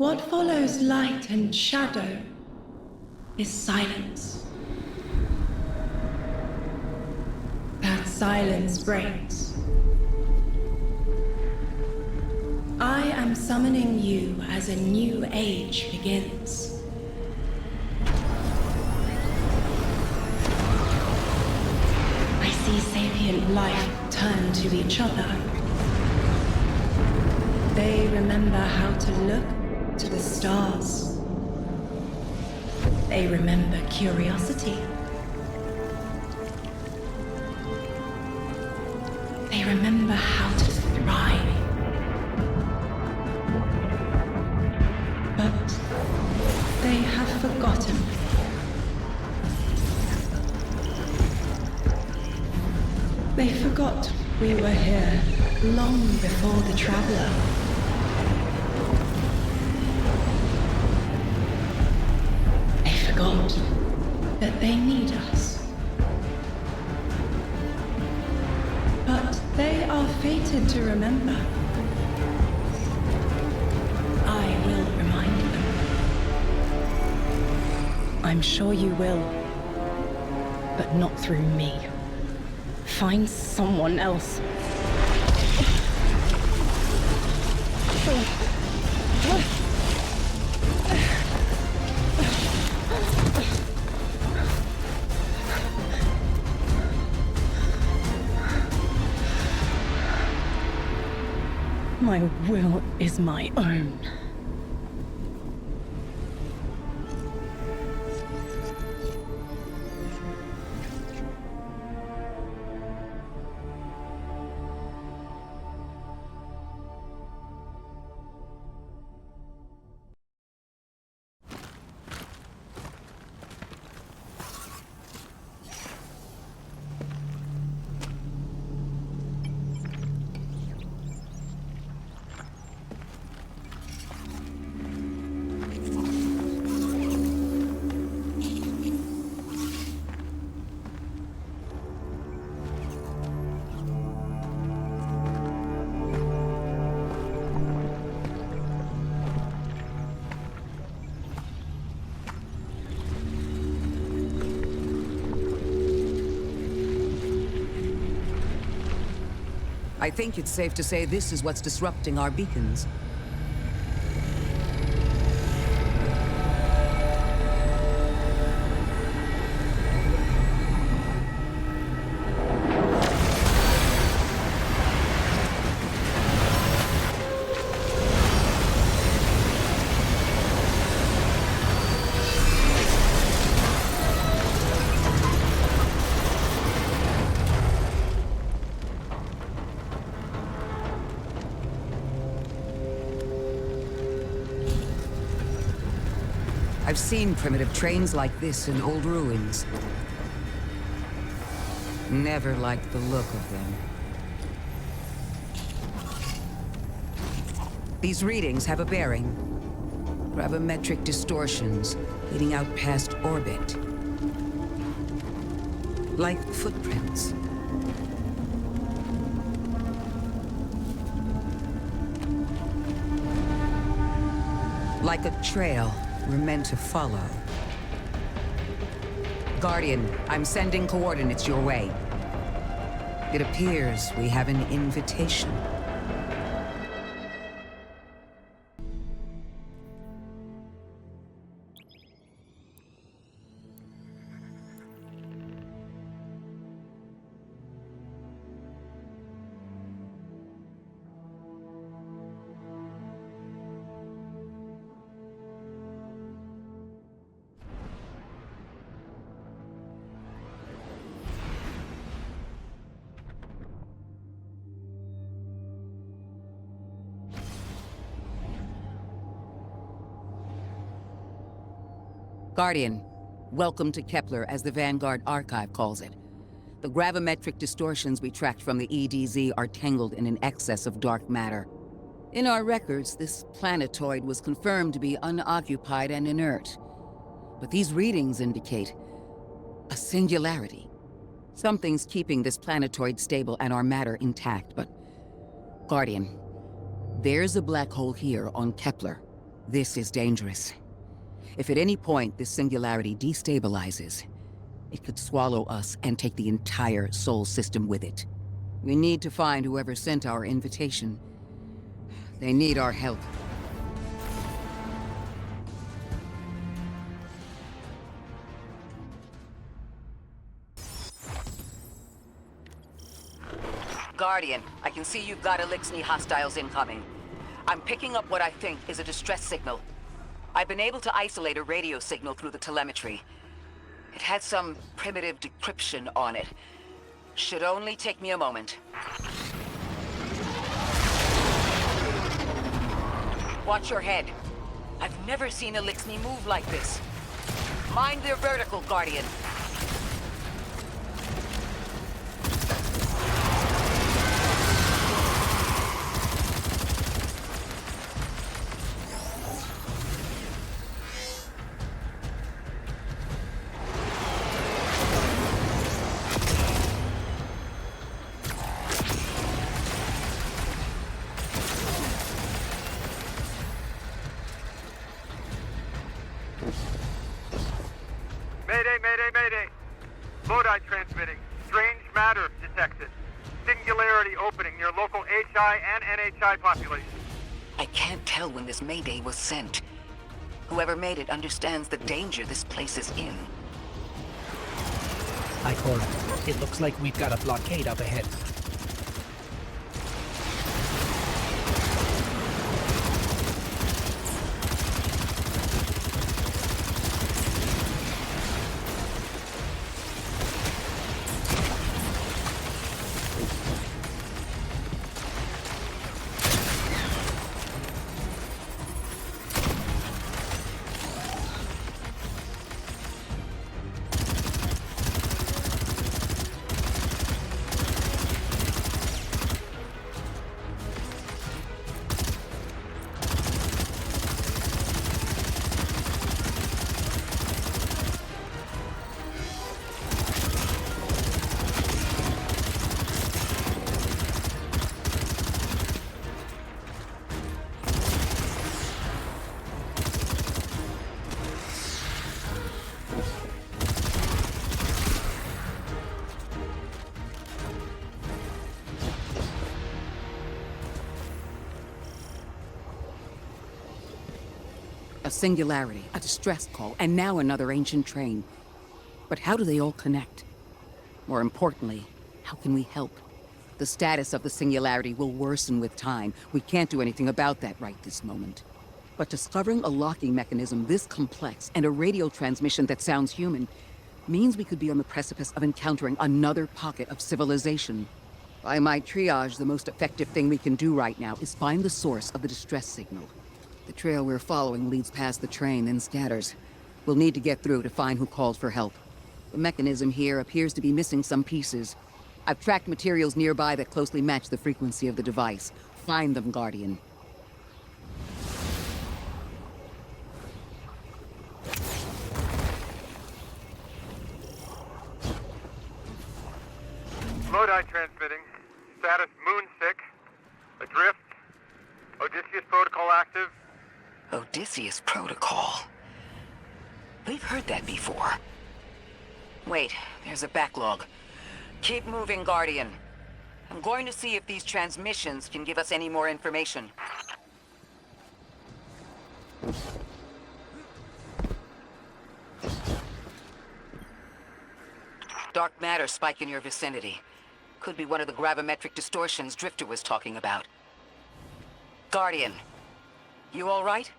What follows light and shadow is silence. That silence breaks. I am summoning you as a new age begins. I see sapient life turn to each other. They remember how to look to the stars. They remember curiosity. They remember how to thrive. But they have forgotten. They forgot we were here long before the Traveler. They forgot that they need us. But they are fated to remember. I will remind them. I'm sure you will, but not through me. Find someone else. My will is my own. I think it's safe to say this is what's disrupting our beacons. I've seen primitive trains like this in old ruins. Never liked the look of them. These readings have a bearing. Gravimetric distortions leading out past orbit. Like footprints. Like a trail we're meant to follow. Guardian, I'm sending coordinates your way. It appears we have an invitation. Guardian, welcome to Kepler, as the Vanguard Archive calls it. The gravimetric distortions we tracked from the EDZ are tangled in an excess of dark matter. In our records, this planetoid was confirmed to be unoccupied and inert. But these readings indicate a singularity. Something's keeping this planetoid stable and our matter intact, but... Guardian, there's a black hole here on Kepler. This is dangerous. If at any point this singularity destabilizes, it could swallow us and take the entire Sol system with it. We need to find whoever sent our invitation. They need our help. Guardian, I can see you've got Elixni hostiles incoming. I'm picking up what I think is a distress signal. I've been able to isolate a radio signal through the telemetry. It had some primitive decryption on it. Should only take me a moment. Watch your head. I've never seen Elixni move like this. Mind their vertical, Guardian. Mayday! Lodi transmitting. Strange matter detected. Singularity opening near local HI and NHI population. I can't tell when this Mayday was sent. Whoever made it understands the danger this place is in. Ikora, it looks like we've got a blockade up ahead. A singularity, a distress call, and now another ancient train. But how do they all connect? More importantly, how can we help? The status of the singularity will worsen with time. We can't do anything about that right this moment. But discovering a locking mechanism this complex and a radio transmission that sounds human means we could be on the precipice of encountering another pocket of civilization. By my triage, the most effective thing we can do right now is find the source of the distress signal. The trail we're following leads past the train, then scatters. We'll need to get through to find who called for help. The mechanism here appears to be missing some pieces. I've tracked materials nearby that closely match the frequency of the device. Find them, Guardian. Lodi transmitting. Status moonsick. Adrift. Odysseus protocol active. Odysseus Protocol. We've heard that before. Wait, there's a backlog. Keep moving, Guardian. I'm going to see if these transmissions can give us any more information. Dark matter spike in your vicinity. Could be one of the gravimetric distortions Drifter was talking about. Guardian, you all right?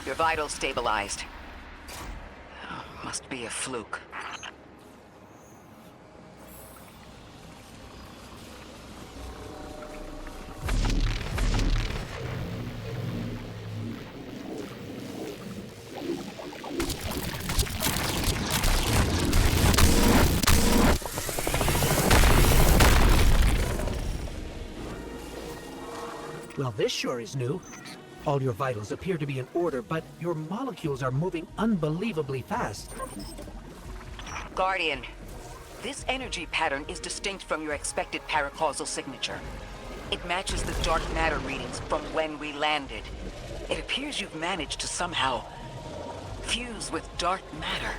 Your vitals stabilized. Oh, must be a fluke. Well, this sure is new. All your vitals appear to be in order, but your molecules are moving unbelievably fast. Guardian, this energy pattern is distinct from your expected paracausal signature. It matches the dark matter readings from when we landed. It appears you've managed to somehow fuse with dark matter.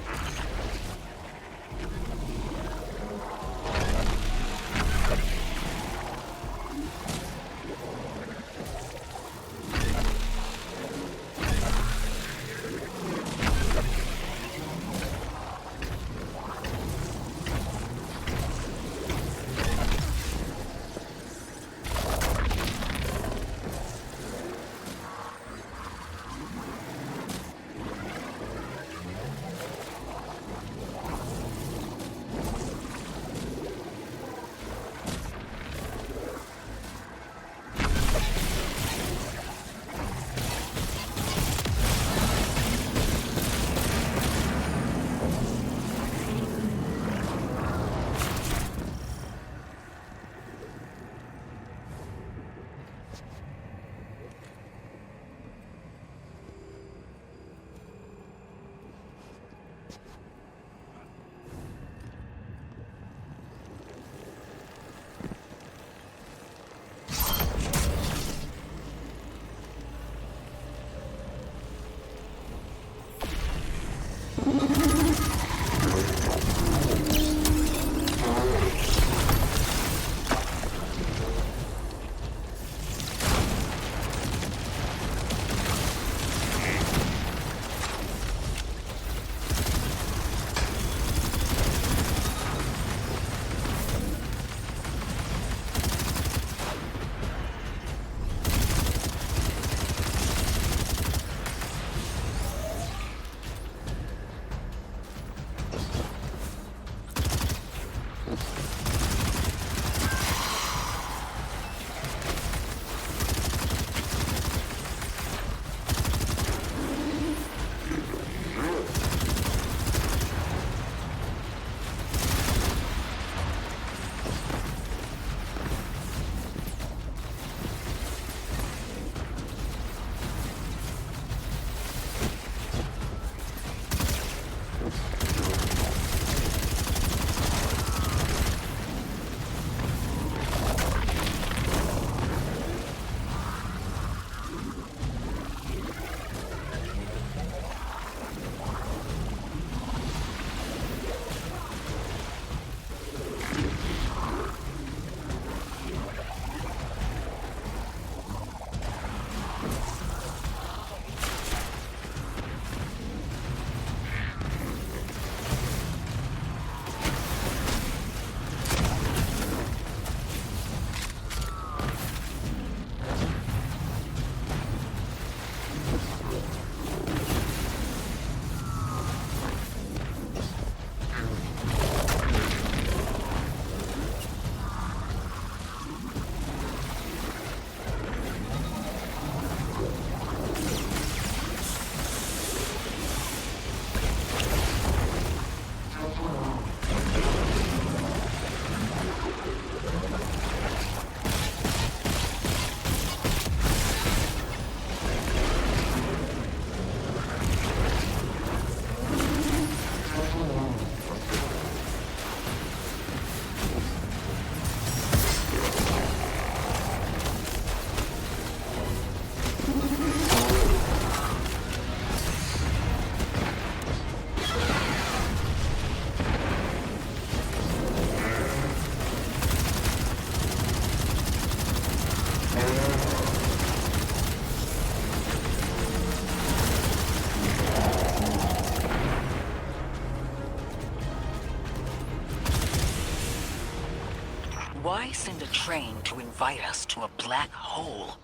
Why send a train to invite us to a black hole?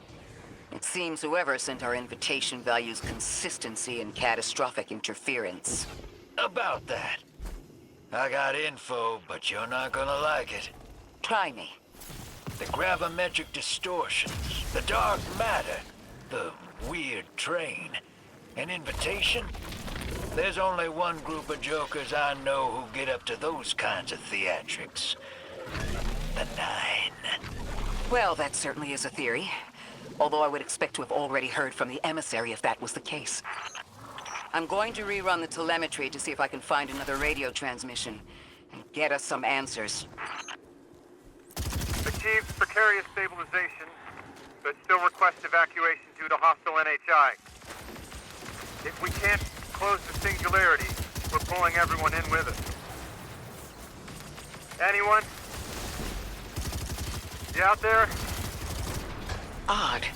It seems whoever sent our invitation values consistency and catastrophic interference. About that. I got info, but you're not gonna like it. Try me. The gravimetric distortions, the dark matter, the weird train. An invitation? There's only one group of jokers I know who get up to those kinds of theatrics. The Nine. Well, that certainly is a theory. Although I would expect to have already heard from the emissary if that was the case. I'm going to rerun the telemetry to see if I can find another radio transmission and get us some answers. Achieved precarious stabilization, but still request evacuation due to hostile NHI. If we can't close the singularity, we're pulling everyone in with us. Anyone? You out there? Odd.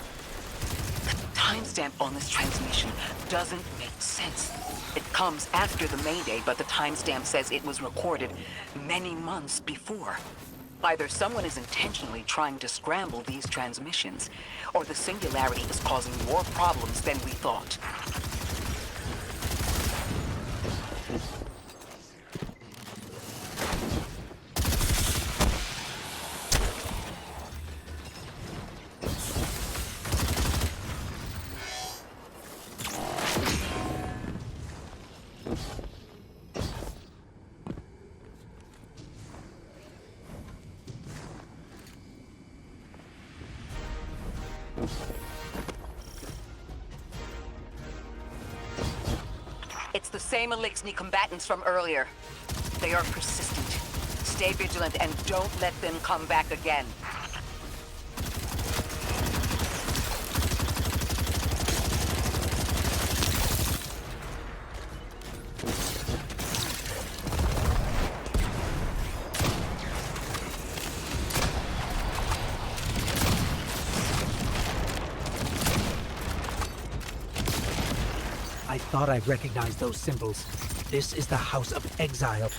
The timestamp on this transmission doesn't make sense. It comes after the Mayday, but the timestamp says it was recorded many months before. Either someone is intentionally trying to scramble these transmissions, or the singularity is causing more problems than we thought. It's the same Elixni combatants from earlier. They are persistent. Stay vigilant and don't let them come back again. I thought I recognized those symbols. This is the House of Exiles.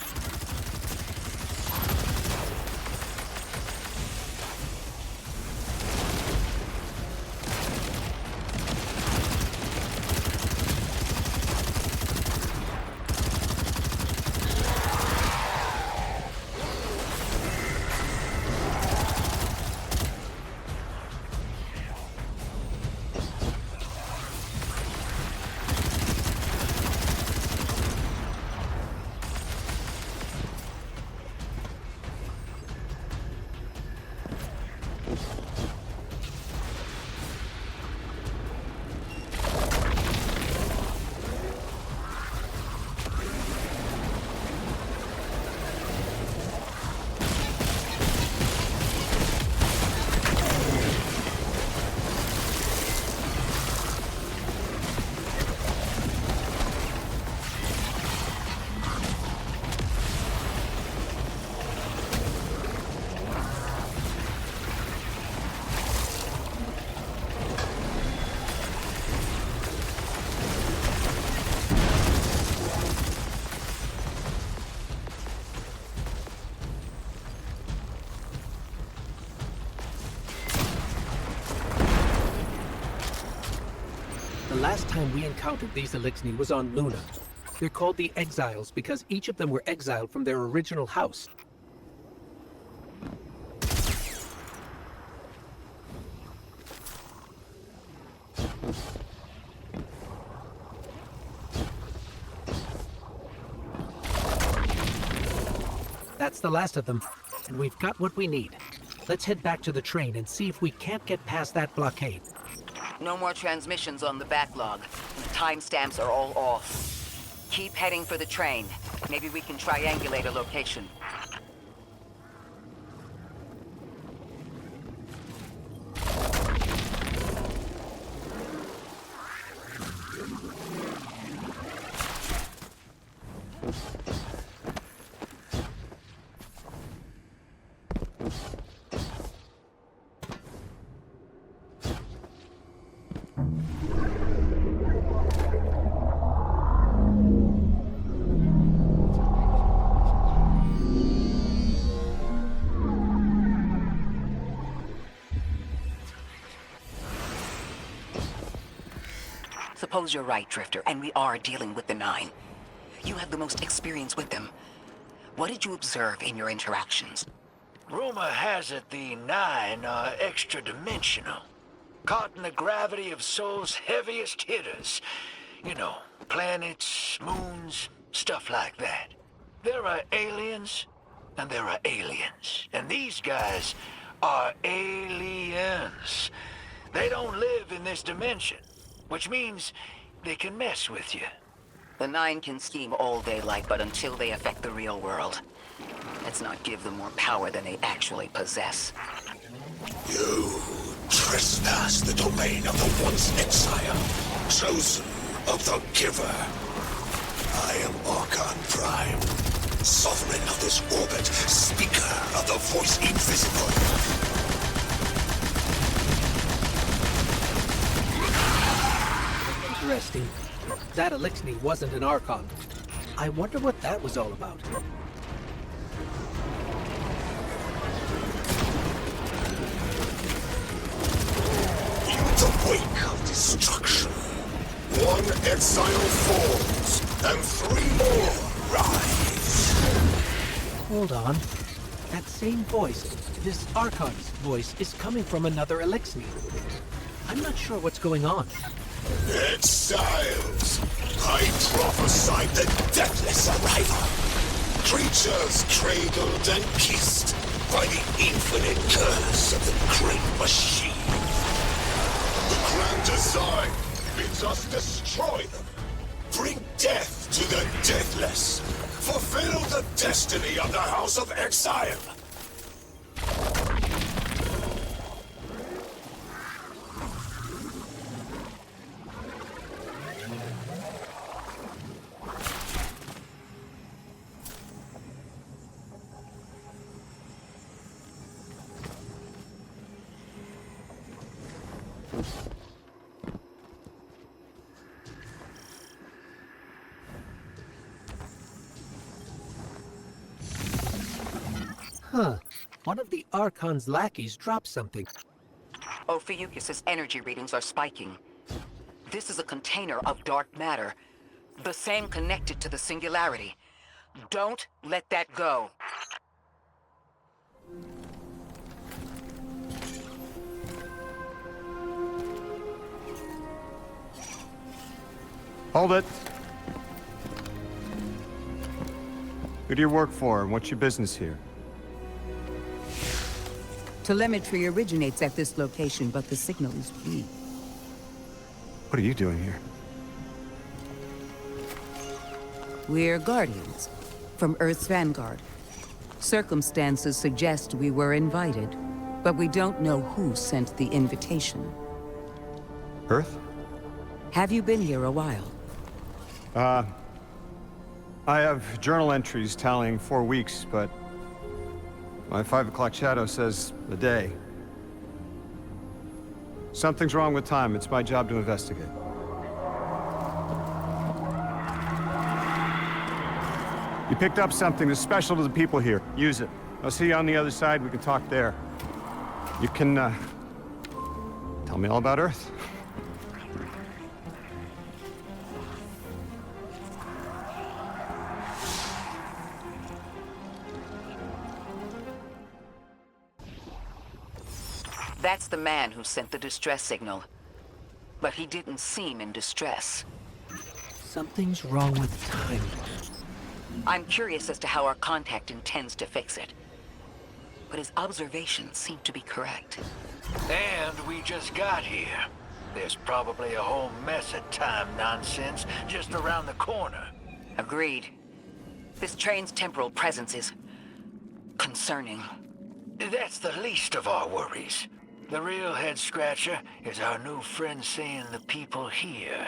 The last time we encountered these Elixni was on Luna. They're called the Exiles because each of them were exiled from their original house. That's the last of them, and we've got what we need. Let's head back to the train and see if we can't get past that blockade. No more transmissions on the backlog. The timestamps are all off. Keep heading for the train. Maybe we can triangulate a location. Suppose you're right, Drifter, and we are dealing with the Nine. You have the most experience with them. What did you observe in your interactions? Rumor has it the Nine are extra-dimensional. Caught in the gravity of Sol's heaviest hitters. You know, planets, moons, stuff like that. There are aliens, and there are aliens. And these guys are aliens. They don't live in this dimension, which means they can mess with you. The Nine can scheme all they like, but until they affect the real world, let's not give them more power than they actually possess. You trespass the domain of the once exile, chosen of the Giver. I am Archon Prime, sovereign of this orbit, speaker of the voice invisible. Interesting. That Elixir wasn't an Archon. I wonder what that was all about. In the wake of destruction, one exile falls, and three more rise. Hold on. That same voice, this Archon's voice, is coming from another Elixir. I'm not sure what's going on. Exiles! I prophesied the deathless arrival. Creatures cradled and kissed by the infinite curse of the great machine. The grand design bids us destroy them. Bring death to the deathless. Fulfill the destiny of the House of Exile. Huh. One of the Archon's lackeys dropped something. Ophiuchus's energy readings are spiking. This is a container of dark matter, the same connected to the singularity. Don't let that go. Hold it. Who do you work for, and what's your business here? Telemetry originates at this location, but the signal is weak. What are you doing here? We're Guardians, from Earth's vanguard. Circumstances suggest we were invited, but we don't know who sent the invitation. Earth? Have you been here a while? I have journal entries tallying 4 weeks, but my 5 o'clock shadow says a day. Something's wrong with time. It's my job to investigate. You picked up something that's special to the people here. Use it. I'll see you on the other side. We can talk there. You can, tell me all about Earth. That's the man who sent the distress signal. But he didn't seem in distress. Something's wrong with time. I'm curious as to how our contact intends to fix it. But his observations seem to be correct. And we just got here. There's probably a whole mess of time nonsense just around the corner. Agreed. This train's temporal presence is concerning. That's the least of our worries. The real head-scratcher is our new friend seeing the people here.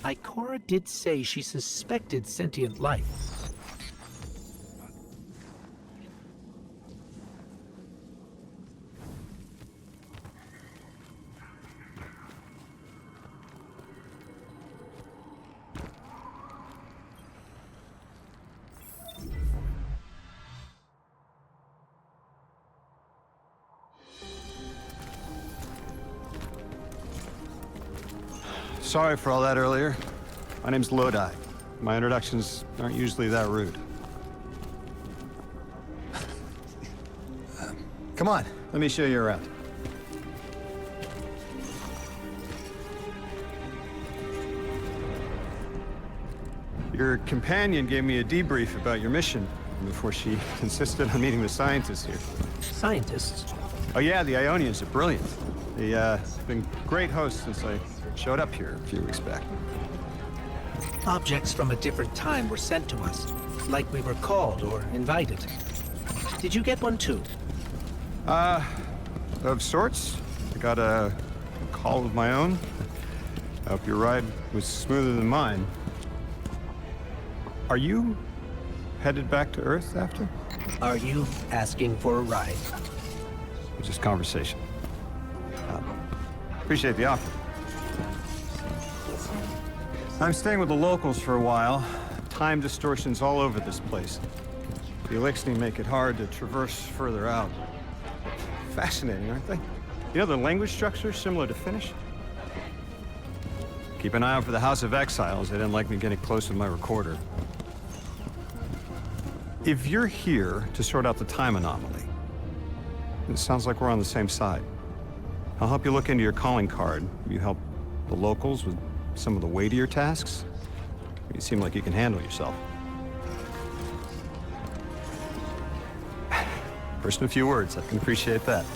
Ikora did say she suspected sentient life. Sorry for all that earlier. My name's Lodi. My introductions aren't usually that rude. Come on. Let me show you around. Your companion gave me a debrief about your mission before she insisted on meeting the scientists here. Scientists? Oh yeah, the Ionians are brilliant. They've been great hosts since I showed up here a few weeks back. Objects from a different time were sent to us, like we were called or invited. Did you get one too? Of sorts. I got a call of my own. I hope your ride was smoother than mine. Are you headed back to Earth after? Are you asking for a ride? Just conversation. Appreciate the offer. I'm staying with the locals for a while. Time distortions all over this place. The Elixni make it hard to traverse further out. Fascinating, aren't they? You know, the language structure is similar to Finnish. Keep an eye out for the House of Exiles. They didn't like me getting close with my recorder. If you're here to sort out the time anomaly, it sounds like we're on the same side. I'll help you look into your calling card. You help the locals with some of the weightier tasks. You seem like you can handle yourself. First in a few words, I can appreciate that.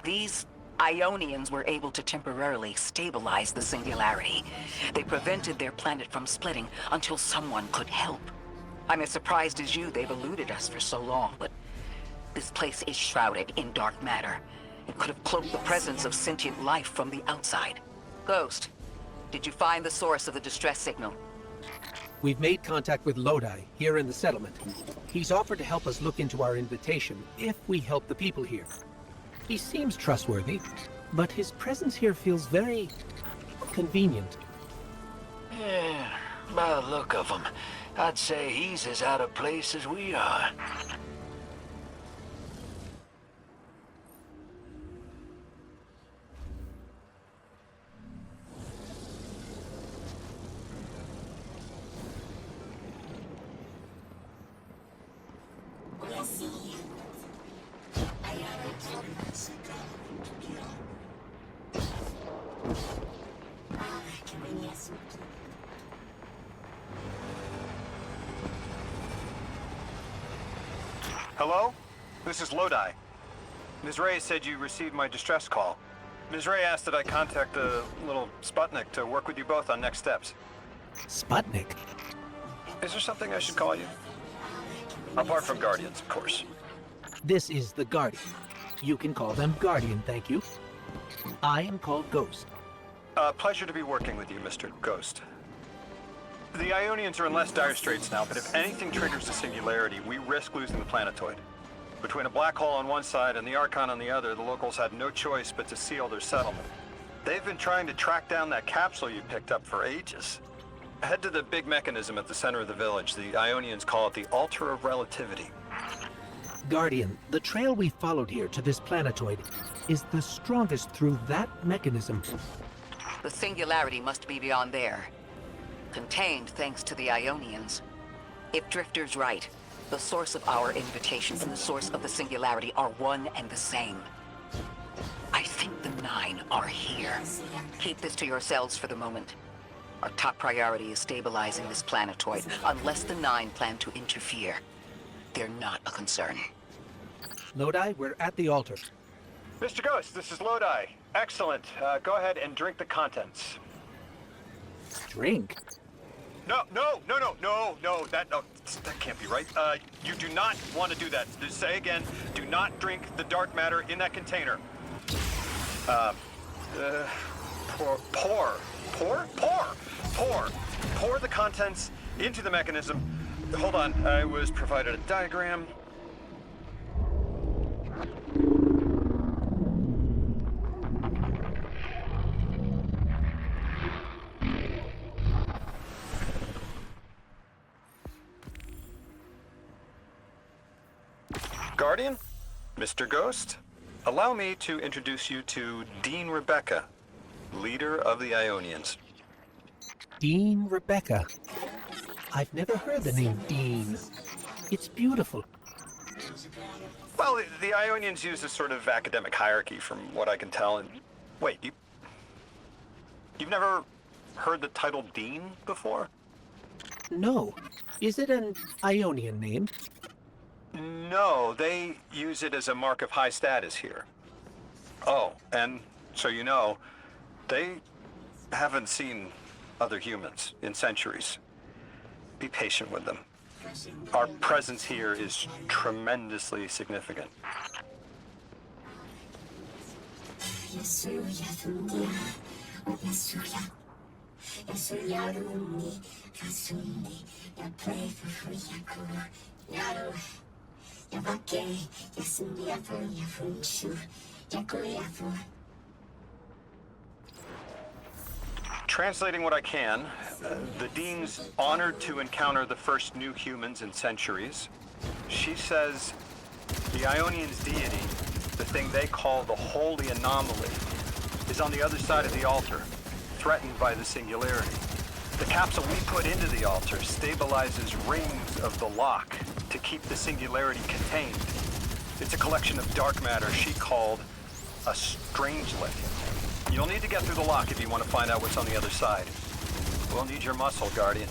These Ionians were able to temporarily stabilize the singularity. They prevented their planet from splitting until someone could help. I'm as surprised as you they've eluded us for so long, but this place is shrouded in dark matter. It could have cloaked the presence of sentient life from the outside. Ghost, did you find the source of the distress signal? We've made contact with Lodi, here in the settlement. He's offered to help us look into our invitation, if we help the people here. He seems trustworthy, but his presence here feels very convenient. Yeah, by the look of him, I'd say he's as out of place as we are. Hello? This is Lodi. Ms. Rey said you received my distress call. Ms. Rey asked that I contact the little Sputnik to work with you both on next steps. Sputnik? Is there something I should call you? Apart from Guardians, of course. This is the Guardian. You can call them Guardian, thank you. I am called Ghost. Pleasure to be working with you, Mr. Ghost. The Ionians are in less dire straits now, but if anything triggers the singularity, we risk losing the planetoid. Between a black hole on one side and the Archon on the other, the locals had no choice but to seal their settlement. They've been trying to track down that capsule you picked up for ages. Head to the big mechanism at the center of the village. The Ionians call it the Altar of Relativity. Guardian, the trail we followed here to this planetoid is the strongest through that mechanism. The singularity must be beyond there. Contained thanks to the Ionians. If Drifter's right, the source of our invitation and the source of the singularity are one and the same. I think the 9 are here. Keep this to yourselves for the moment. Our top priority is stabilizing this planetoid, unless the 9 plan to interfere. They're not a concern. Lodi, we're at the altar. Mr. Ghost, this is Lodi. Excellent. Go ahead and drink the contents. Drink? No, that can't be right. You do not want to do that. Just say again, do not drink the dark matter in that container. Pour the contents into the mechanism. Hold on, I was provided a diagram. Guardian, Mr. Ghost, allow me to introduce you to Dean Rebecca, leader of the Ionians. Dean Rebecca. I've never heard the name Dean. It's beautiful. Well, the Ionians use a sort of academic hierarchy from what I can tell, and... Wait, you've never heard the title Dean before? No. Is it an Ionian name? No, they use it as a mark of high status here. Oh, and so you know, they haven't seen other humans in centuries. Be patient with them. Our presence here is tremendously significant. Translating what I can, the Dean's honored to encounter the first new humans in centuries. She says the Ionians' deity, the thing they call the Holy Anomaly, is on the other side of the altar, threatened by the singularity. The capsule we put into the altar stabilizes rings of the lock to keep the singularity contained. It's a collection of dark matter she called a strangelet. You'll need to get through the lock if you want to find out what's on the other side. We'll need your muscle, Guardian.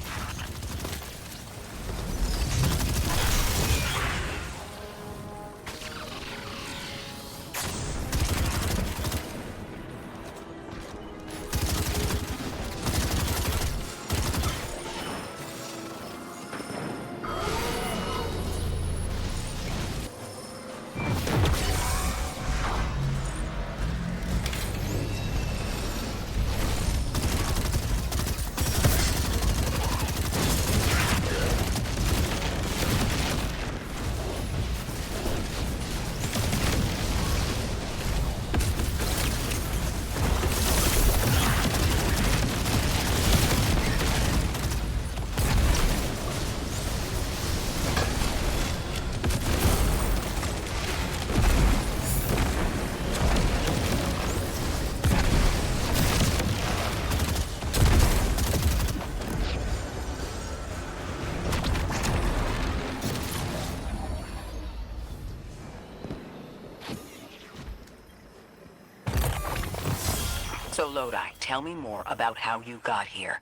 So, Lodi, tell me more about how you got here.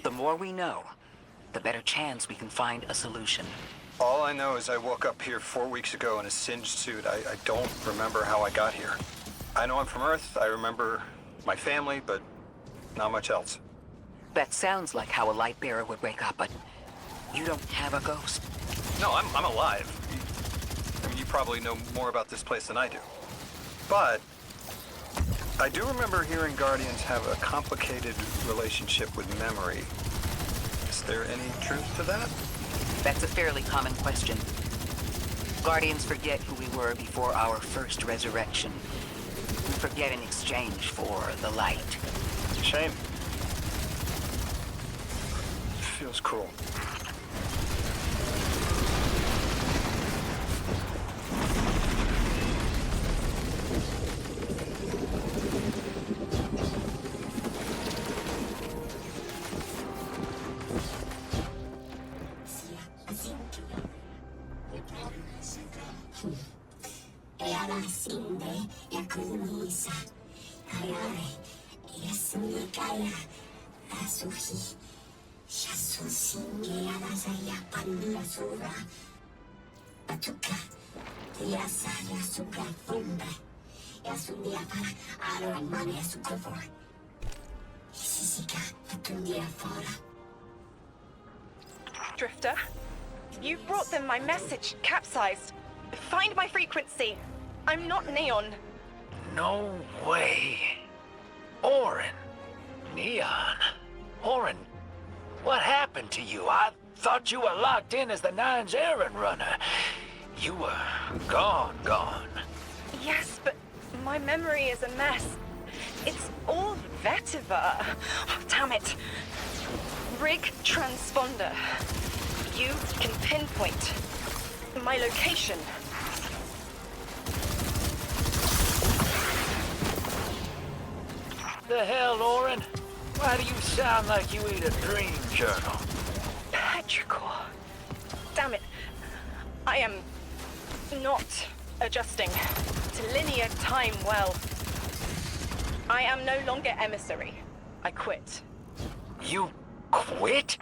The more we know, the better chance we can find a solution. All I know is I woke up here 4 weeks ago in a singed suit. I don't remember how I got here. I know I'm from Earth. I remember my family, but not much else. That sounds like how a light bearer would wake up, but you don't have a ghost. No, I'm alive. I mean, you probably know more about this place than I do. But I do remember hearing Guardians have a complicated relationship with memory. Is there any truth to that? That's a fairly common question. Guardians forget who we were before our first resurrection. We forget in exchange for the light. It's a shame. Feels cool. Drifter, you brought them my message, capsized. Find my frequency. I'm not Neon. No way. Orin. Neon. Orin, what happened to you? I thought you were locked in as the Nine's errand runner. You were gone. Yes, but my memory is a mess. It's all vetiver. Oh, damn it. Rig transponder. You can pinpoint my location. The hell, Orin? Why do you sound like you eat a dream journal? Petrichor. Damn it. I am not adjusting to linear time well. I am no longer emissary. I quit. You quit?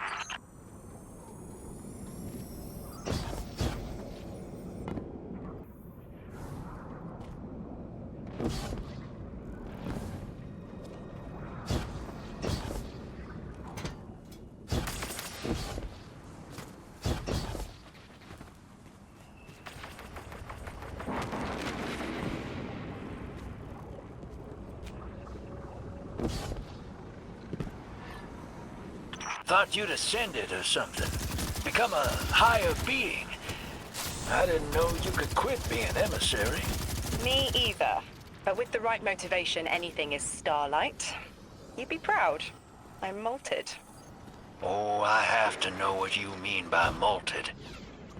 Thought you'd ascended or something. Become a higher being. I didn't know you could quit being emissary. Me either. But with the right motivation, anything is starlight. You'd be proud. I'm malted. Oh, I have to know what you mean by malted.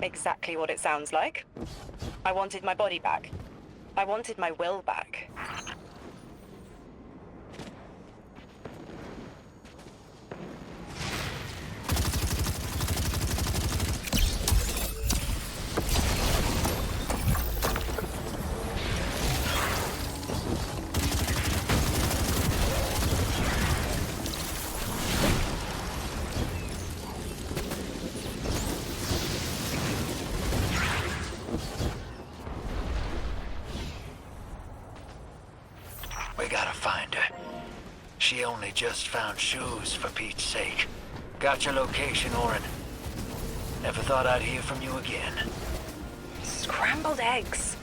Exactly what it sounds like. I wanted my body back. I wanted my will back. We gotta find her. She only just found shoes, for Pete's sake. Got your location, Orin. Never thought I'd hear from you again. Scrambled eggs.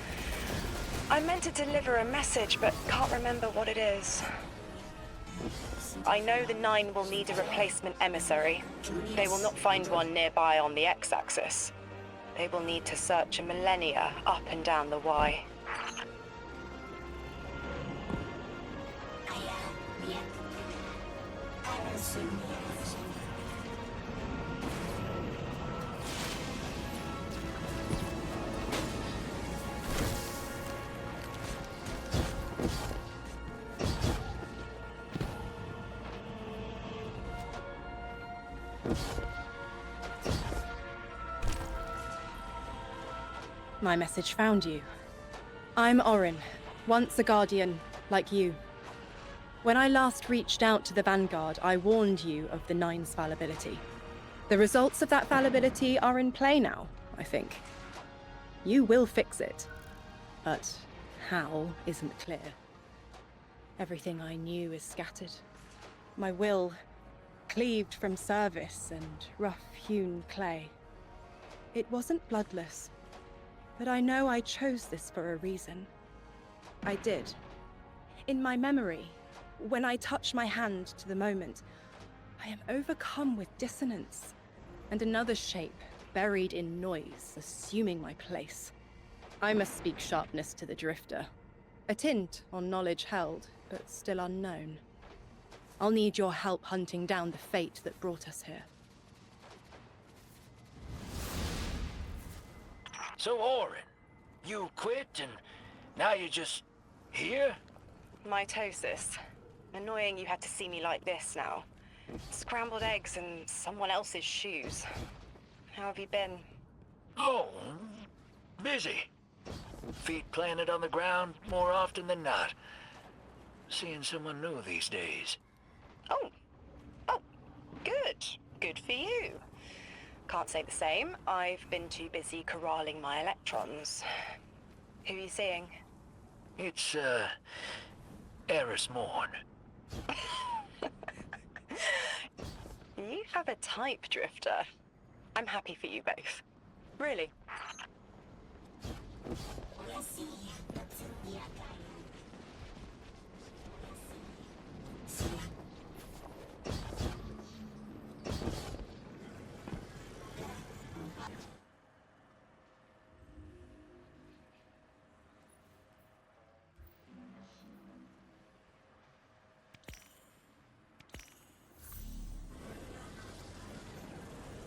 I meant to deliver a message, but can't remember what it is. I know the Nine will need a replacement emissary. They will not find one nearby on the X-axis. They will need to search a millennia up and down the Y. My message found you. I'm Orin, once a Guardian, like you. When I last reached out to the Vanguard, I warned you of the Nine's fallibility. The results of that fallibility are in play now, I think. You will fix it, but how isn't clear. Everything I knew is scattered. My will, cleaved from service and rough-hewn clay. It wasn't bloodless, but I know I chose this for a reason. I did. In my memory, when I touch my hand to the moment, I am overcome with dissonance, and another shape, buried in noise, assuming my place. I must speak sharpness to the drifter. A tint on knowledge held, but still unknown. I'll need your help hunting down the fate that brought us here. So, Orin, you quit and now you're just here? Mitosis. Annoying you had to see me like this now. Scrambled eggs and someone else's shoes. How have you been? Oh, busy. Feet planted on the ground more often than not. Seeing someone new these days. Oh, good. Good for you. Can't say the same. I've been too busy corralling my electrons. Who are you seeing? It's, Eris Morn. You have a type, Drifter. I'm happy for you both. Really.